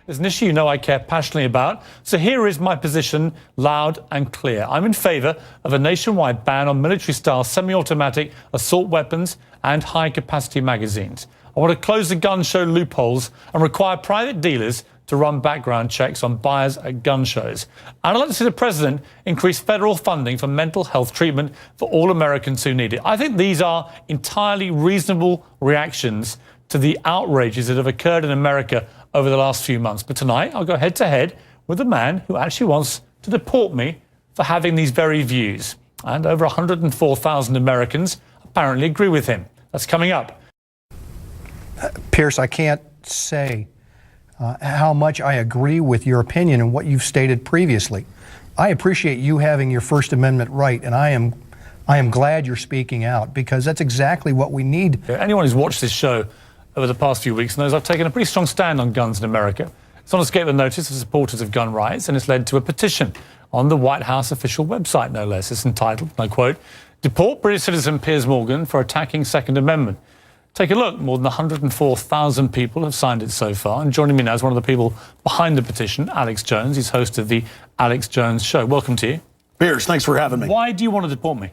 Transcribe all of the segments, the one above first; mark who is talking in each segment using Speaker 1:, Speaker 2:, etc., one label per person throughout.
Speaker 1: It's an issue you know I care passionately about. So here is my position, loud and clear. I'm in favour of a nationwide ban on military-style semi-automatic assault weapons and high-capacity magazines. I want to close the gun show loopholes and require private dealers to run background checks on buyers at gun shows. And I'd like to see the president increase federal funding for mental health treatment for all Americans who need it. I think these are entirely reasonable reactions to the outrages that have occurred in America over the last few months. But tonight, I'll go head-to-head with a man who actually wants to deport me for having these very views. And over 104,000 Americans apparently agree with him. That's coming up.
Speaker 2: Piers, I can't say how much I agree with your opinion and what you've stated previously. I appreciate you having your First Amendment right, and I am glad you're speaking out, because that's exactly what we need.
Speaker 1: Anyone who's watched this show over the past few weeks knows I've taken a pretty strong stand on guns in America. It's not escaped the notice of supporters of gun rights, and it's led to a petition on the White House official website, no less. It's entitled, and I quote, "Deport British citizen Piers Morgan for attacking Second Amendment." Take a look. More than 104,000 people have signed it so far. And joining me now is one of the people behind the petition, Alex Jones. He's host of the Alex Jones Show. Welcome to you.
Speaker 3: Piers, thanks for having me.
Speaker 1: Why do you want to deport me?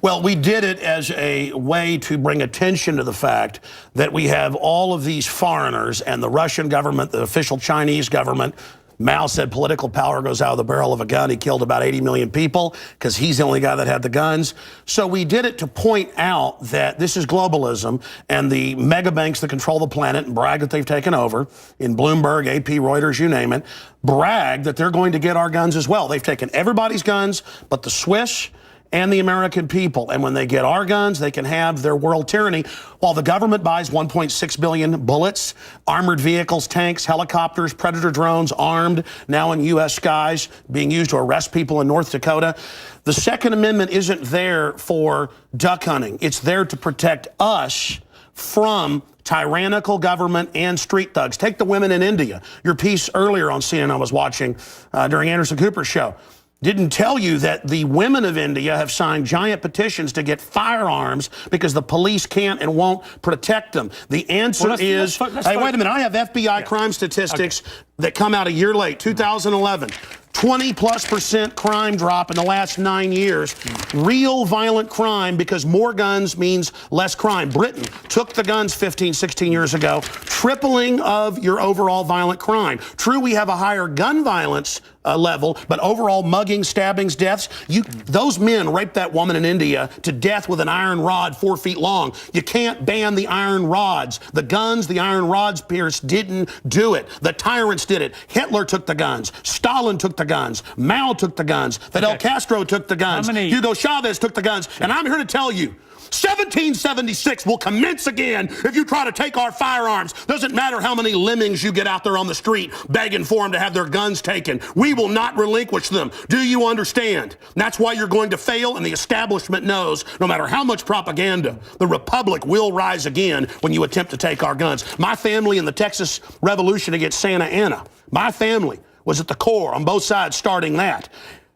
Speaker 3: Well, we did it as a way to bring attention to the fact that we have all of these foreigners, and the Russian government, the official Chinese government. Mao said political power goes out of the barrel of a gun. He killed about 80 million people because he's the only guy that had the guns. So we did it to point out that this is globalism, and the mega banks that control the planet and brag that they've taken over, in Bloomberg, AP, Reuters, you name it, brag that they're going to get our guns as well. They've taken everybody's guns but the Swiss and the American people. And when they get our guns, they can have their world tyranny, while the government buys 1.6 billion bullets, armored vehicles, tanks, helicopters, Predator drones, armed, now in U.S. skies, being used to arrest people in North Dakota. The Second Amendment isn't there for duck hunting. It's there to protect us from tyrannical government and street thugs. Take the women in India. Your piece earlier on CNN I was watching during Anderson Cooper's show didn't tell you that the women of India have signed giant petitions to get firearms because the police can't and won't protect them. The answer is, hey, wait a minute, I have FBI crime statistics that come out a year late, 2011. 20+% crime drop in the last 9 years. Real violent crime, because more guns means less crime. Britain took the guns 15, 16 years ago, tripling of your overall violent crime. True, we have a higher gun violence level, but overall muggings, stabbings, deaths, those men raped that woman in India to death with an iron rod 4 feet long. You can't ban the iron rods. The guns, the iron rods, Piers, didn't do it. The tyrants did it. Hitler took the guns. Stalin took the guns. Mao took the guns. Fidel Castro took the guns. Hugo Chavez took the guns. And I'm here to tell you, 1776 will commence again if you try to take our firearms. Doesn't matter how many lemmings you get out there on the street begging for them to have their guns taken. We will not relinquish them. Do you understand? That's why you're going to fail, and the establishment knows no matter how much propaganda, the Republic will rise again when you attempt to take our guns. My family in the Texas Revolution against Santa Anna, my family was at the core on both sides starting that,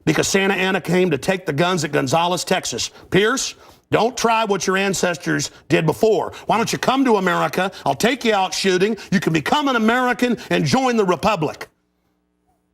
Speaker 3: because Santa Anna came to take the guns at Gonzales, Texas. Piers, don't try what your ancestors did before. Why don't you come to America? I'll take you out shooting. You can become an American and join the Republic.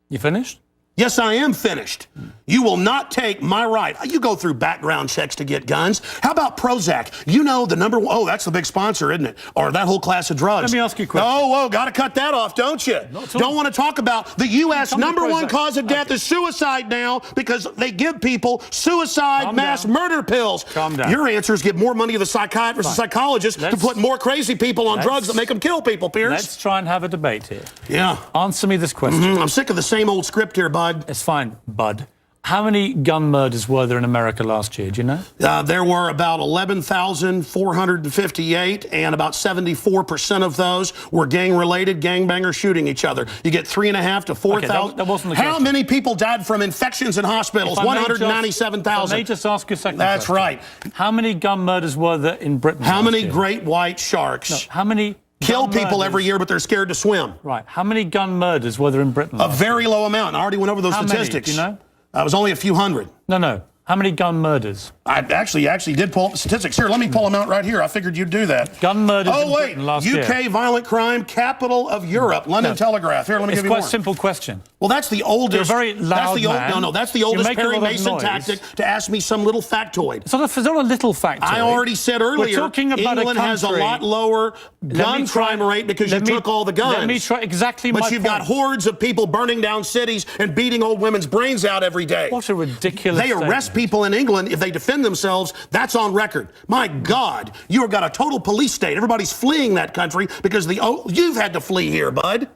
Speaker 1: You finished?
Speaker 3: Yes, I am finished. You will not take my right. You go through background checks to get guns. How about Prozac? You know the number one, oh, that's the big sponsor, isn't it? Or that whole class of drugs.
Speaker 1: Let me ask you a question.
Speaker 3: Oh, got to cut that off, don't you? Don't want to talk about the U.S. number one cause of death is suicide now, because they give people suicide mass murder pills.
Speaker 1: Calm down.
Speaker 3: Your answer is give more money to the psychiatrists and psychologists to put more crazy people on drugs that make them kill people, Piers.
Speaker 1: Let's try and have a debate here.
Speaker 3: Yeah.
Speaker 1: Answer me this question.
Speaker 3: I'm sick of the same old script here, bud.
Speaker 1: It's fine, bud. How many gun murders were there in America last year? Do you know?
Speaker 3: There were about 11,458, and about 74% of those were gang-related, gangbangers shooting each other. You get 3,500 to 4,000.
Speaker 1: That wasn't the
Speaker 3: How
Speaker 1: question.
Speaker 3: many people died from infections in hospitals? 197,000.
Speaker 1: Let me just ask you a second.
Speaker 3: That's right.
Speaker 1: How many gun murders were there in Britain?
Speaker 3: How many great white sharks?
Speaker 1: No, how many
Speaker 3: kill people every year, but they're scared to swim?
Speaker 1: Right. How many gun murders were there in Britain?
Speaker 3: A very low amount. I already went over those statistics.
Speaker 1: Many, do you know?
Speaker 3: It was only a few hundred.
Speaker 1: No. How many gun murders?
Speaker 3: I actually did pull up the statistics. Here, let me pull them out right here. I figured you'd do that.
Speaker 1: Gun murders in
Speaker 3: wait.
Speaker 1: Britain last year.
Speaker 3: UK violent crime, capital of Europe. London Telegraph. Here, let me give you more.
Speaker 1: It's quite a simple question.
Speaker 3: Well, that's the oldest.
Speaker 1: You're a very loud man.
Speaker 3: No, that's the oldest
Speaker 1: You make a
Speaker 3: Perry
Speaker 1: lot of
Speaker 3: Mason
Speaker 1: noise.
Speaker 3: tactic to ask me some little factoid.
Speaker 1: It's not a little factoid.
Speaker 3: I already said earlier,
Speaker 1: We're talking about
Speaker 3: England has a lot lower gun crime rate because you took all the guns.
Speaker 1: Let me try exactly my point.
Speaker 3: But you've got hordes of people burning down cities and beating old women's brains out every day.
Speaker 1: What a ridiculous
Speaker 3: They arrest people in England if they defend themselves. That's on record. My God, you've got a total police state. Everybody's fleeing that country because you've had to flee here, bud.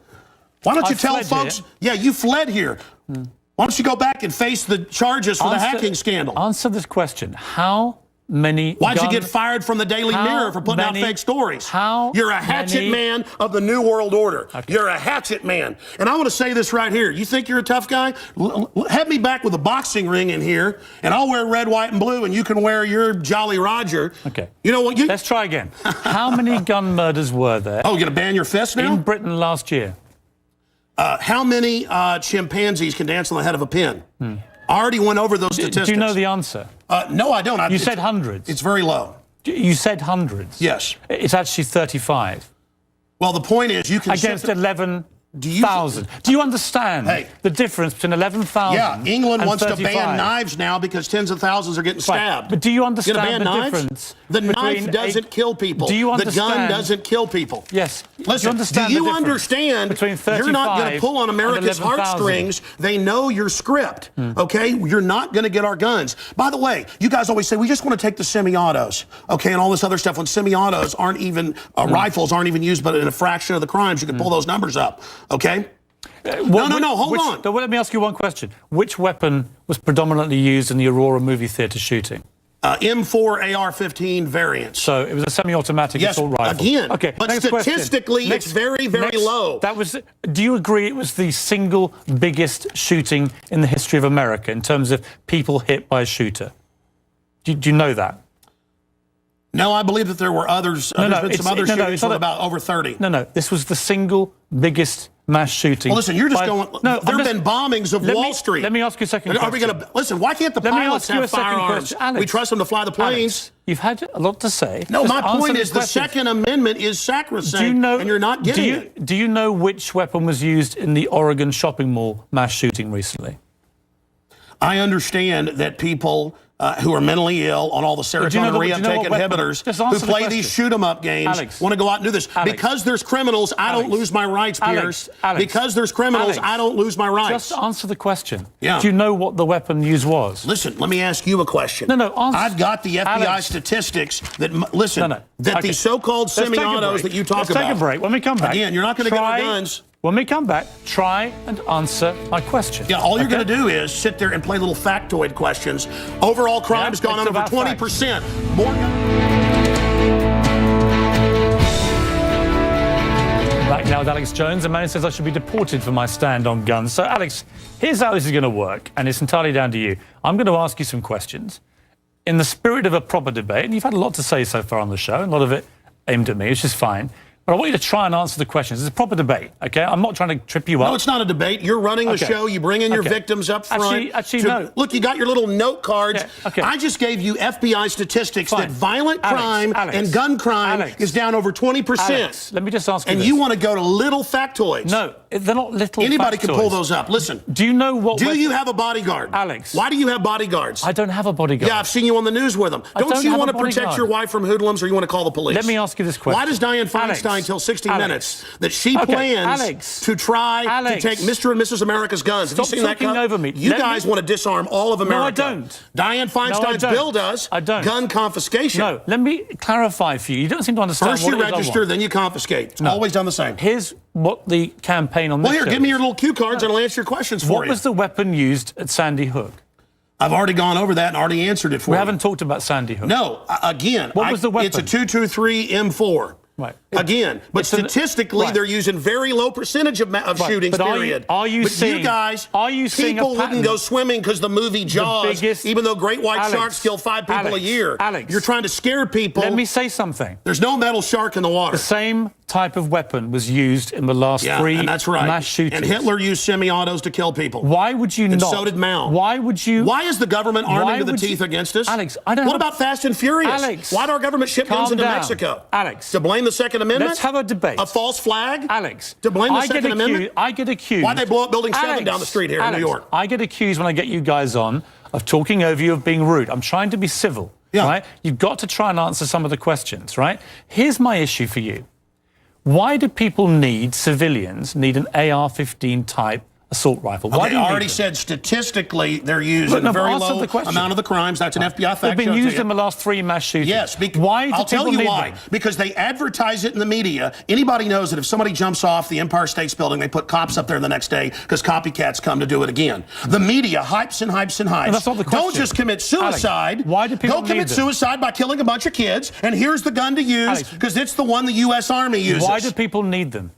Speaker 3: Why don't you tell folks?
Speaker 1: Here.
Speaker 3: Yeah, you fled here. Why don't you go back and face the charges for the hacking scandal?
Speaker 1: Answer this question. How many
Speaker 3: Why'd you get fired from the Daily Mirror for putting out fake stories? You're a hatchet man of the New World Order. Okay. You're a hatchet man. And I want to say this right here. You think you're a tough guy? Have me back with a boxing ring in here, and I'll wear red, white, and blue, and you can wear your Jolly Roger.
Speaker 1: Okay.
Speaker 3: You know what?
Speaker 1: Let's try again. How many gun murders were there?
Speaker 3: Oh, you're going to ban your fist now?
Speaker 1: In Britain last year.
Speaker 3: How many chimpanzees can dance on the head of a pin? I already went over those statistics.
Speaker 1: Do you know the answer?
Speaker 3: No, I don't.
Speaker 1: You said hundreds.
Speaker 3: It's very low.
Speaker 1: You said hundreds.
Speaker 3: Yes.
Speaker 1: It's actually 35.
Speaker 3: Well, the point is you can...
Speaker 1: Against 11,000. Do you understand the difference between 11,000
Speaker 3: Yeah, England wants
Speaker 1: 35?
Speaker 3: to ban knives now because tens of thousands are getting stabbed.
Speaker 1: But do you understand the
Speaker 3: knives?
Speaker 1: difference?
Speaker 3: The knife doesn't kill people.
Speaker 1: Do you understand?
Speaker 3: The gun doesn't kill people.
Speaker 1: Yes.
Speaker 3: Listen,
Speaker 1: do you understand
Speaker 3: between you're not going to pull on America's heartstrings. They know your script, okay? You're not going to get our guns. By the way, you guys always say, we just want to take the semi-autos, okay, and all this other stuff. When semi-autos aren't even, rifles aren't even used but in a fraction of the crimes, you can pull those numbers up, okay? No, hold on.
Speaker 1: Let me ask you one question. Which weapon was predominantly used in the Aurora movie theatre shooting?
Speaker 3: M4 AR-15 variants.
Speaker 1: So it was a semi-automatic assault rifle.
Speaker 3: Again.
Speaker 1: Okay.
Speaker 3: But statistically, it's very, very low.
Speaker 1: Do you agree it was the single biggest shooting in the history of America in terms of people hit by a shooter? Do you know that?
Speaker 3: No, I believe that there were others. There's been some other shootings with about over 30.
Speaker 1: No. This was the single biggest mass shooting.
Speaker 3: Well, listen, you're just going... No, there have been bombings of Wall Street.
Speaker 1: Let me ask you a second question.
Speaker 3: Are we going to... Listen, why can't the pilots have firearms? We trust them to fly the planes.
Speaker 1: You've had a lot to say.
Speaker 3: No, my point is the Second Amendment is sacrosanct, and you're not getting it.
Speaker 1: Do you know which weapon was used in the Oregon shopping mall mass shooting recently?
Speaker 3: I understand that people... who are mentally ill on all the serotonin reuptake inhibitors, who play these shoot-'em-up games, want to go out and do this. Because there's criminals, I don't lose my rights, Piers. Because there's criminals, I don't lose my rights.
Speaker 1: Just answer the question.
Speaker 3: Yeah.
Speaker 1: Do you know what the weapon used was?
Speaker 3: Listen, let me ask you a question.
Speaker 1: No, answer.
Speaker 3: I've got the FBI statistics that, that these so-called semi-autos that you talk about.
Speaker 1: Let's take a break. When we come back.
Speaker 3: Again, you're not going to get our guns.
Speaker 1: When we come back, try and answer my question.
Speaker 3: Yeah, all you're going to do is sit there and play little factoid questions. Overall crime has gone up over 20%. More.
Speaker 1: Back now with Alex Jones. A man who says I should be deported for my stand on guns. So, Alex, here's how this is going to work, and it's entirely down to you. I'm going to ask you some questions. In the spirit of a proper debate, and you've had a lot to say so far on the show, a lot of it aimed at me, which is fine. But I want you to try and answer the questions. It's a proper debate, okay? I'm not trying to trip you up.
Speaker 3: No, it's not a debate. You're running the show. You bring in your victims up front.
Speaker 1: Actually, no.
Speaker 3: Look, you got your little note cards. I just gave you FBI statistics that violent crime and gun crime is down over 20%.
Speaker 1: Alex, let me just ask you
Speaker 3: this. And you want to go to little factoids.
Speaker 1: No, they're not little
Speaker 3: Anybody
Speaker 1: factoids.
Speaker 3: can pull those up. Listen.
Speaker 1: Do you know what...
Speaker 3: Do you have a bodyguard?
Speaker 1: Alex.
Speaker 3: Why do you have bodyguards?
Speaker 1: I don't have a bodyguard.
Speaker 3: Yeah, I've seen you on the news with them. Don't you want to protect your wife from hoodlums, or you want to call the police?
Speaker 1: Let me ask you this question.
Speaker 3: Why does Dianne Feinstein tell 60 Minutes that she plans to try to take Mr. and Mrs. America's guns? Have you seen that?
Speaker 1: Over me.
Speaker 3: You guys want to disarm all of America.
Speaker 1: No, I don't.
Speaker 3: Dianne Feinstein's bill does.
Speaker 1: I don't.
Speaker 3: Gun confiscation.
Speaker 1: No, let me clarify for you. You don't seem to understand
Speaker 3: First you register, then you confiscate. It's always done the same.
Speaker 1: Here's what the campaign on this
Speaker 3: Well, here, give me your little cue cards and I'll answer your questions for you.
Speaker 1: What was the weapon used at Sandy Hook?
Speaker 3: I've already gone over that and already answered it for you.
Speaker 1: We haven't talked about Sandy Hook.
Speaker 3: No, again.
Speaker 1: What was the weapon?
Speaker 3: It's a 223 M4.
Speaker 1: Right.
Speaker 3: Again, but statistically, they're using very low percentage of shootings, period. You guys, people wouldn't go swimming because the movie Jaws, even though great white sharks kill 5 people a year. You're trying to scare people.
Speaker 1: Let me say something.
Speaker 3: There's no metal shark in the water.
Speaker 1: The same type of weapon was used in the last three
Speaker 3: and that's right.
Speaker 1: mass shootings.
Speaker 3: And Hitler used semi-autos to kill people.
Speaker 1: Why would you
Speaker 3: and
Speaker 1: not?
Speaker 3: So did Mao.
Speaker 1: Why would you?
Speaker 3: Why is the government arming to the teeth against us?
Speaker 1: Alex, I don't
Speaker 3: What about Fast and Furious?
Speaker 1: Alex,
Speaker 3: why did our government ship guns into
Speaker 1: down.
Speaker 3: Mexico?
Speaker 1: Alex.
Speaker 3: To blame the Second Amendment?
Speaker 1: Let's have a debate.
Speaker 3: A false flag?
Speaker 1: Alex.
Speaker 3: To blame the Second Amendment?
Speaker 1: I get accused.
Speaker 3: Why'd they blow up Building 7 down the street here in New York?
Speaker 1: I get accused when I get you guys on of talking over you, of being rude. I'm trying to be civil, right? You've got to try and answer some of the questions, right? Here's my issue for you. Why do civilians need an AR-15 type assault rifle? Why
Speaker 3: okay, I already said statistically they're used in a very low amount of the crimes. That's an FBI fact.
Speaker 1: They've been used in the last 3 mass shootings.
Speaker 3: Yes.
Speaker 1: Why?
Speaker 3: I'll tell you why. Because they advertise it in the media. Anybody knows that if somebody jumps off the Empire State Building, they put cops up there the next day because copycats come to do it again. The media hypes and hypes and hypes.
Speaker 1: And that's not the question.
Speaker 3: Don't just commit suicide.
Speaker 1: Alex, why do people
Speaker 3: Go commit suicide by killing a bunch of kids, and here's the gun to use because it's the one the U.S. Army uses.
Speaker 1: Why do people need them?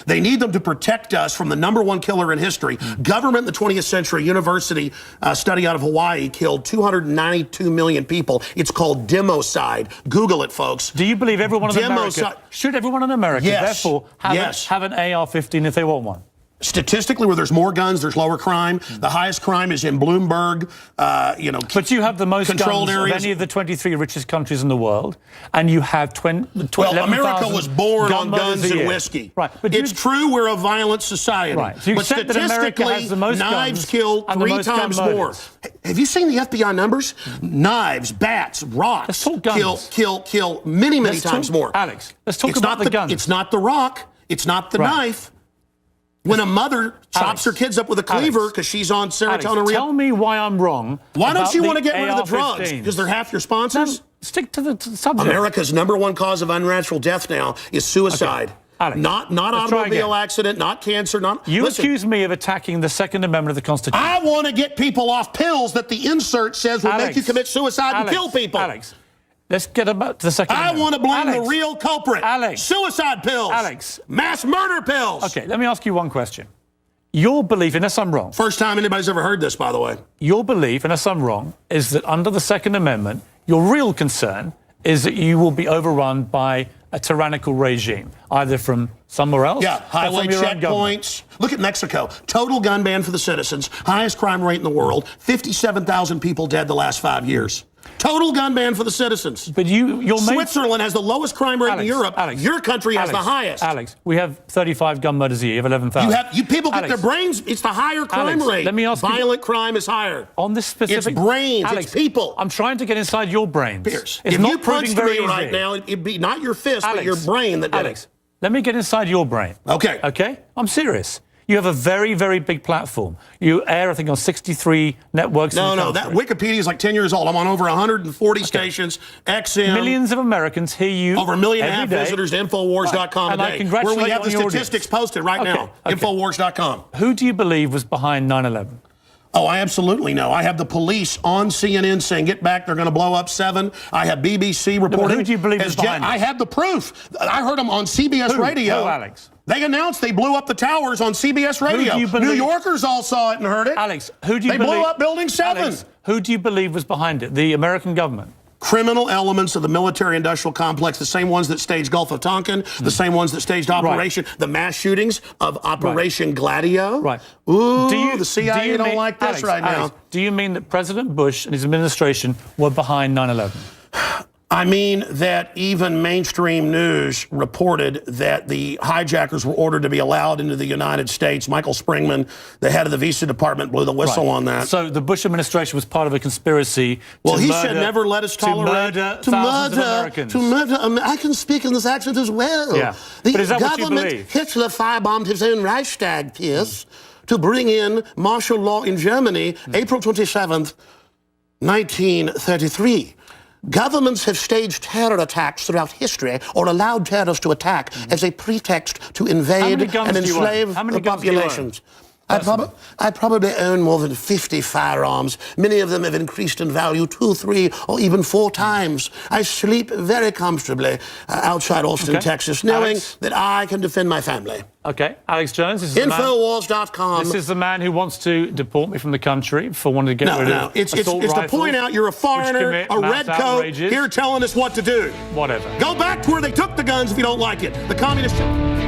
Speaker 3: They need them to protect us from the #1 killer in history. Government in the 20th century, university study out of Hawaii killed 292 million people. It's called democide. Google it, folks.
Speaker 1: Do you believe everyone in America, should everyone in America therefore have an AR-15 if they want one?
Speaker 3: Statistically, where there's more guns, there's lower crime. The highest crime is in Bloomberg,
Speaker 1: But you have the most guns of any of the 23 richest countries in the world, and you have
Speaker 3: well, America was born on guns and whiskey.
Speaker 1: Right. But
Speaker 3: it's true we're a violent society.
Speaker 1: Right. So you
Speaker 3: but
Speaker 1: accept that America has the most
Speaker 3: knives
Speaker 1: guns
Speaker 3: kill
Speaker 1: and the
Speaker 3: 3
Speaker 1: most
Speaker 3: times
Speaker 1: gun
Speaker 3: more.
Speaker 1: murders.
Speaker 3: Have you seen the FBI numbers? Knives, bats, rocks kill many times more.
Speaker 1: Alex, let's talk about the guns.
Speaker 3: It's not the rock. It's not the knife. When a mother chops her kids up with a cleaver because she's on serotonin.
Speaker 1: Tell me why I'm wrong.
Speaker 3: Why don't you want to get rid of the drugs? Because they're half your sponsors?
Speaker 1: Stick to the subject.
Speaker 3: America's #1 cause of unnatural death now is suicide.
Speaker 1: Alex,
Speaker 3: not automobile accident, not cancer,
Speaker 1: You accuse me of attacking the Second Amendment of the Constitution.
Speaker 3: I want to get people off pills that the insert says will make you commit suicide and kill people.
Speaker 1: Alex, let's get about to the Second Amendment.
Speaker 3: I want to blame the real culprit. Suicide pills. Mass murder pills.
Speaker 1: Okay, let me ask you one question. Your belief, unless I'm wrong.
Speaker 3: First time anybody's ever heard this, by the way.
Speaker 1: Your belief, unless I'm wrong, is that under the Second Amendment, your real concern is that you will be overrun by a tyrannical regime, either from somewhere else or
Speaker 3: highway
Speaker 1: from your own government.
Speaker 3: checkpoints. Look at Mexico. Total gun ban for the citizens. Highest crime rate in the world. 57,000 people dead the last 5 years. Total gun ban for the citizens.
Speaker 1: But
Speaker 3: Switzerland has the lowest crime rate in Europe. Your country has the highest.
Speaker 1: Alex, we have 35 gun murders a year. You have 11,000.
Speaker 3: You people get their brains. It's the higher crime rate.
Speaker 1: Let me ask you.
Speaker 3: Violent crime is higher.
Speaker 1: On this specific.
Speaker 3: It's brains.
Speaker 1: Alex,
Speaker 3: it's people.
Speaker 1: I'm trying to get inside your brains.
Speaker 3: Piers,
Speaker 1: it's
Speaker 3: if
Speaker 1: not
Speaker 3: you punched me right
Speaker 1: easy.
Speaker 3: now, it'd be not your fist, but your brain that did it.
Speaker 1: Let me get inside your brain.
Speaker 3: Okay.
Speaker 1: Okay? I'm serious. You have a very, very big platform. You air, I think, on 63 networks.
Speaker 3: No, that Wikipedia is like 10 years old. I'm on over 140 stations, XM.
Speaker 1: Millions of Americans hear you.
Speaker 3: Over 1.5 million
Speaker 1: day.
Speaker 3: visitors to Infowars.com
Speaker 1: and
Speaker 3: today.
Speaker 1: I congratulate
Speaker 3: where we have
Speaker 1: you
Speaker 3: the
Speaker 1: on your
Speaker 3: statistics posted right now. Infowars.com.
Speaker 1: Who do you believe was behind 9/11?
Speaker 3: Oh, I absolutely know. I have the police on CNN saying, get back, they're going to blow up 7. I have BBC reporting.
Speaker 1: Who do you believe is behind it?
Speaker 3: I have the proof. I heard them on CBS Radio.
Speaker 1: Who, Alex?
Speaker 3: They announced they blew up the towers on CBS Radio. New Yorkers all saw it and heard it.
Speaker 1: Alex, who do you
Speaker 3: believe?
Speaker 1: They
Speaker 3: blew up Building 7.
Speaker 1: Alex, who do you believe was behind it? The American government?
Speaker 3: Criminal elements of the military-industrial complex, the same ones that staged Gulf of Tonkin, the same ones that staged the mass shootings of Operation Gladio.
Speaker 1: Right.
Speaker 3: Ooh, the CIA don't like this now.
Speaker 1: Do you mean that President Bush and his administration were behind 9/11?
Speaker 3: I mean that even mainstream news reported that the hijackers were ordered to be allowed into the United States. Michael Springman, the head of the Visa Department, blew the whistle on that.
Speaker 1: So the Bush administration was part of a conspiracy
Speaker 3: he said never let us tolerate
Speaker 1: to murder Americans.
Speaker 3: I can speak in this accent as well.
Speaker 1: Yeah.
Speaker 3: The
Speaker 1: but is that
Speaker 3: government,
Speaker 1: what you believe?
Speaker 3: Hitler firebombed his own Reichstag, Piers, to bring in martial law in Germany, April 27th, 1933. Governments have staged terror attacks throughout history or allowed terrorists to attack as a pretext to invade and enslave the populations. I probably own more than 50 firearms. Many of them have increased in value 2, 3, or even 4 times. I sleep very comfortably outside Austin, Texas, knowing that I can defend my family.
Speaker 1: Okay, Alex Jones. This is
Speaker 3: Infowars.com.
Speaker 1: This is the man who wants to deport me from the country for wanting to get rid of
Speaker 3: it's
Speaker 1: assault
Speaker 3: to
Speaker 1: rifles,
Speaker 3: point out you're a foreigner, a red coat, here telling us what to do.
Speaker 1: Whatever.
Speaker 3: Go back to where they took the guns if you don't like it. The communist...